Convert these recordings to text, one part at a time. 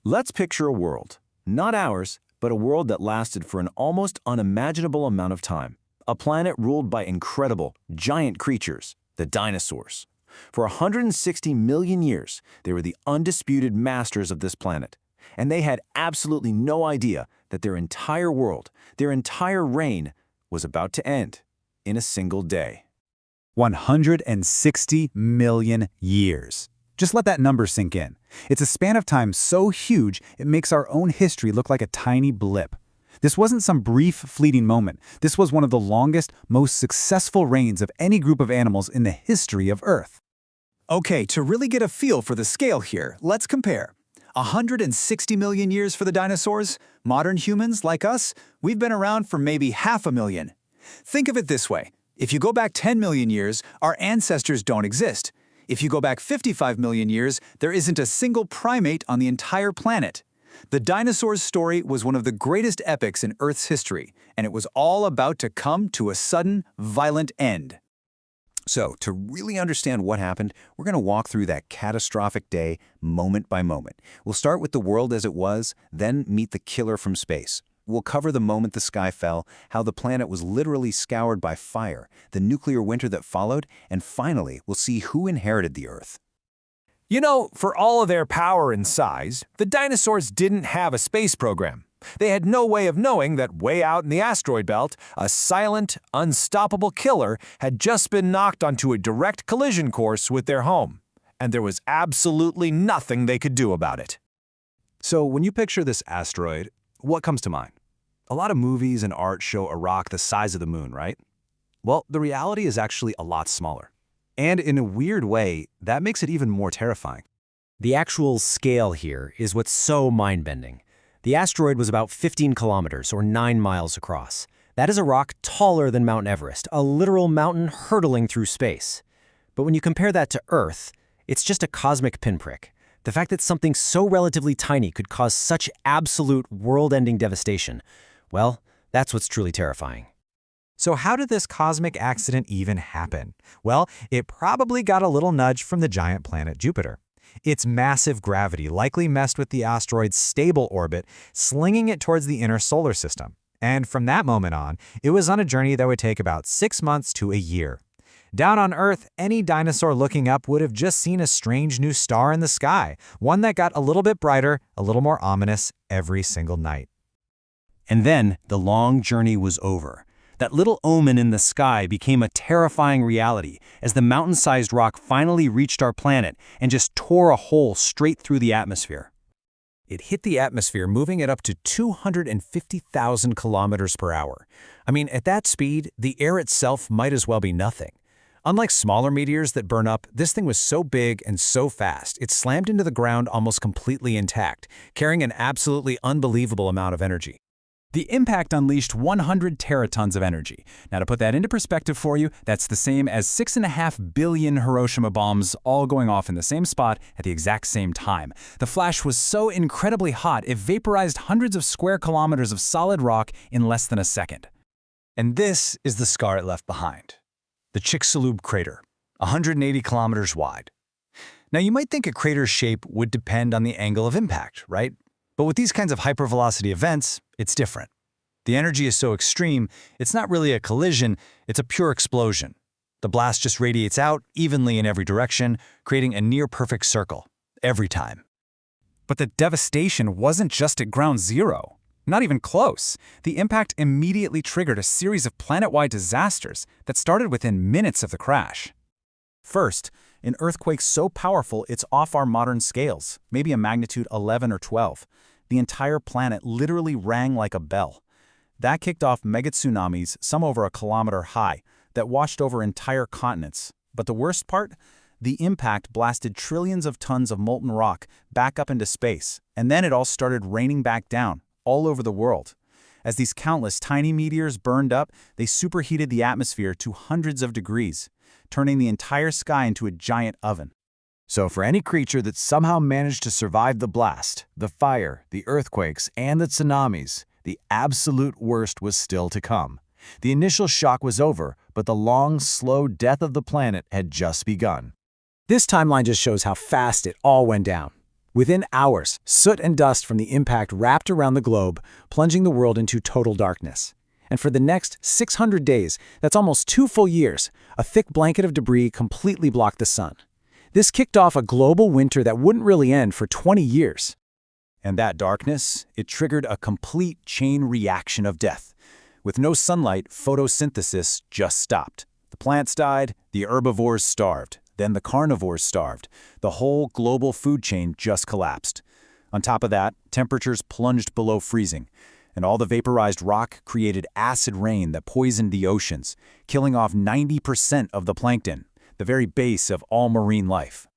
Let's picture a world, not ours, but a world that lasted for an almost unimaginable amount of time. A planet ruled by incredible, giant creatures, the dinosaurs. For 160 million years, they were the undisputed masters of this planet. And they had absolutely no idea that their entire world, their entire reign, was about to end in a single day. 160 million years. Just let that number sink in. It's a span of time so huge it makes our own history look like a tiny blip. This wasn't some brief, fleeting moment. This was one of the longest, most successful reigns of any group of animals in the history of Earth. Okay, to really get a feel for the scale here, let's compare. 160 million years for the dinosaurs? Modern humans, like us, we've been around for maybe 500,000. Think of it this way. If you go back 10 million years, our ancestors don't exist. If you go back 55 million years, there isn't a single primate on the entire planet. The dinosaurs' story was one of the greatest epics in Earth's history, and it was all about to come to a sudden, violent end. So, to really understand what happened, we're going to walk through that catastrophic day moment by moment. We'll start with the world as it was, then meet the killer from space. We'll cover the moment the sky fell, how the planet was literally scoured by fire, the nuclear winter that followed, and finally, we'll see who inherited the Earth. You know, for all of their power and size, the dinosaurs didn't have a space program. They had no way of knowing that way out in the asteroid belt, a silent, unstoppable killer had just been knocked onto a direct collision course with their home, and there was absolutely nothing they could do about it. So when you picture this asteroid, what comes to mind? A lot of movies and art show a rock the size of the moon, right? Well, the reality is actually a lot smaller. And in a weird way, that makes it even more terrifying. The actual scale here is what's so mind-bending. The asteroid was about 15 kilometers, or 9 miles across. That is a rock taller than Mount Everest, a literal mountain hurtling through space. But when you compare that to Earth, it's just a cosmic pinprick. The fact that something so relatively tiny could cause such absolute world-ending devastation, well, that's what's truly terrifying. So how did this cosmic accident even happen? Well, it probably got a little nudge from the giant planet Jupiter. Its massive gravity likely messed with the asteroid's stable orbit, slinging it towards the inner solar system. And from that moment on, it was on a journey that would take about 6 months to a year. Down on Earth, any dinosaur looking up would have just seen a strange new star in the sky, one that got a little bit brighter, a little more ominous every single night. And then the long journey was over. That little omen in the sky became a terrifying reality as the mountain-sized rock finally reached our planet and just tore a hole straight through the atmosphere. It hit the atmosphere, moving it up to 250,000 kilometers per hour. I mean, at that speed, the air itself might as well be nothing. Unlike smaller meteors that burn up, this thing was so big and so fast, it slammed into the ground almost completely intact, carrying an absolutely unbelievable amount of energy. The impact unleashed 100 teratons of energy. Now, to put that into perspective for you, that's the same as 6.5 billion Hiroshima bombs all going off in the same spot at the exact same time. The flash was so incredibly hot, it vaporized hundreds of square kilometers of solid rock in less than a second. And this is the scar it left behind. The Chicxulub crater, 180 kilometers wide. Now, you might think a crater's shape would depend on the angle of impact, right? But with these kinds of hypervelocity events, it's different. The energy is so extreme, it's not really a collision, it's a pure explosion. The blast just radiates out evenly in every direction, creating a near-perfect circle, every time. But the devastation wasn't just at ground zero. Not even close. The impact immediately triggered a series of planet-wide disasters that started within minutes of the crash. First, an earthquake so powerful it's off our modern scales, maybe a magnitude 11 or 12. The entire planet literally rang like a bell. That kicked off mega-tsunamis, some over a kilometer high, that washed over entire continents. But the worst part? The impact blasted trillions of tons of molten rock back up into space, and then it all started raining back down, all over the world. As these countless tiny meteors burned up, they superheated the atmosphere to hundreds of degrees, turning the entire sky into a giant oven. So for any creature that somehow managed to survive the blast, the fire, the earthquakes, and the tsunamis, the absolute worst was still to come. The initial shock was over, but the long, slow death of the planet had just begun. This timeline just shows how fast it all went down. Within hours, soot and dust from the impact wrapped around the globe, plunging the world into total darkness. And for the next 600 days, that's almost 2 full years, a thick blanket of debris completely blocked the sun. This kicked off a global winter that wouldn't really end for 20 years. And that darkness, it triggered a complete chain reaction of death. With no sunlight, photosynthesis just stopped. The plants died, the herbivores starved, then the carnivores starved. The whole global food chain just collapsed. On top of that, temperatures plunged below freezing, and all the vaporized rock created acid rain that poisoned the oceans, killing off 90% of the plankton, the very base of all marine life.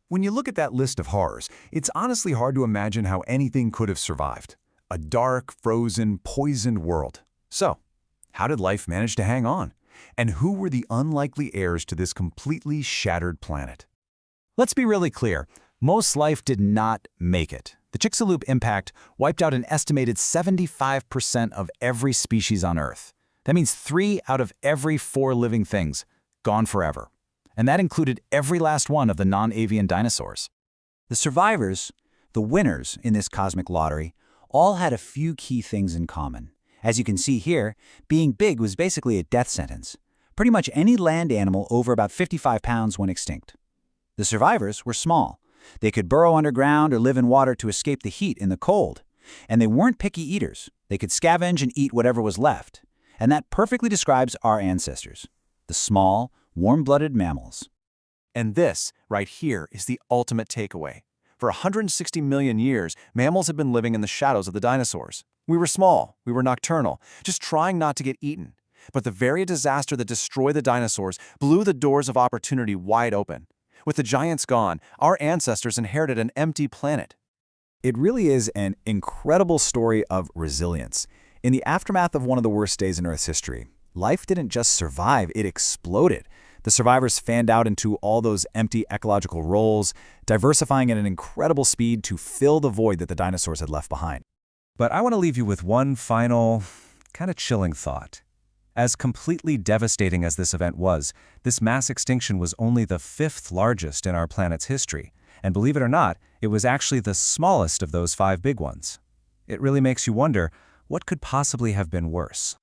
When you look at that list of horrors, it's honestly hard to imagine how anything could have survived. A dark, frozen, poisoned world. So, how did life manage to hang on? And who were the unlikely heirs to this completely shattered planet? Let's be really clear. Most life did not make it. The Chicxulub impact wiped out an estimated 75% of every species on Earth. That means 3 out of every 4 living things gone forever. And that included every last one of the non-avian dinosaurs. The survivors, the winners in this cosmic lottery, all had a few key things in common. As you can see here, being big was basically a death sentence. Pretty much any land animal over about 55 pounds went extinct. The survivors were small. They could burrow underground or live in water to escape the heat in the cold. And they weren't picky eaters. They could scavenge and eat whatever was left. And that perfectly describes our ancestors, the small, warm-blooded mammals. And this, right here, is the ultimate takeaway. For 160 million years, mammals have been living in the shadows of the dinosaurs. We were small, we were nocturnal, just trying not to get eaten. But the very disaster that destroyed the dinosaurs blew the doors of opportunity wide open. With the giants gone, our ancestors inherited an empty planet. It really is an incredible story of resilience. In the aftermath of one of the worst days in Earth's history, life didn't just survive, it exploded. The survivors fanned out into all those empty ecological roles, diversifying at an incredible speed to fill the void that the dinosaurs had left behind. But I want to leave you with one final, kind of chilling thought. As completely devastating as this event was, this mass extinction was only the 5th largest in our planet's history. And believe it or not, it was actually the smallest of those 5 big ones. It really makes you wonder, what could possibly have been worse?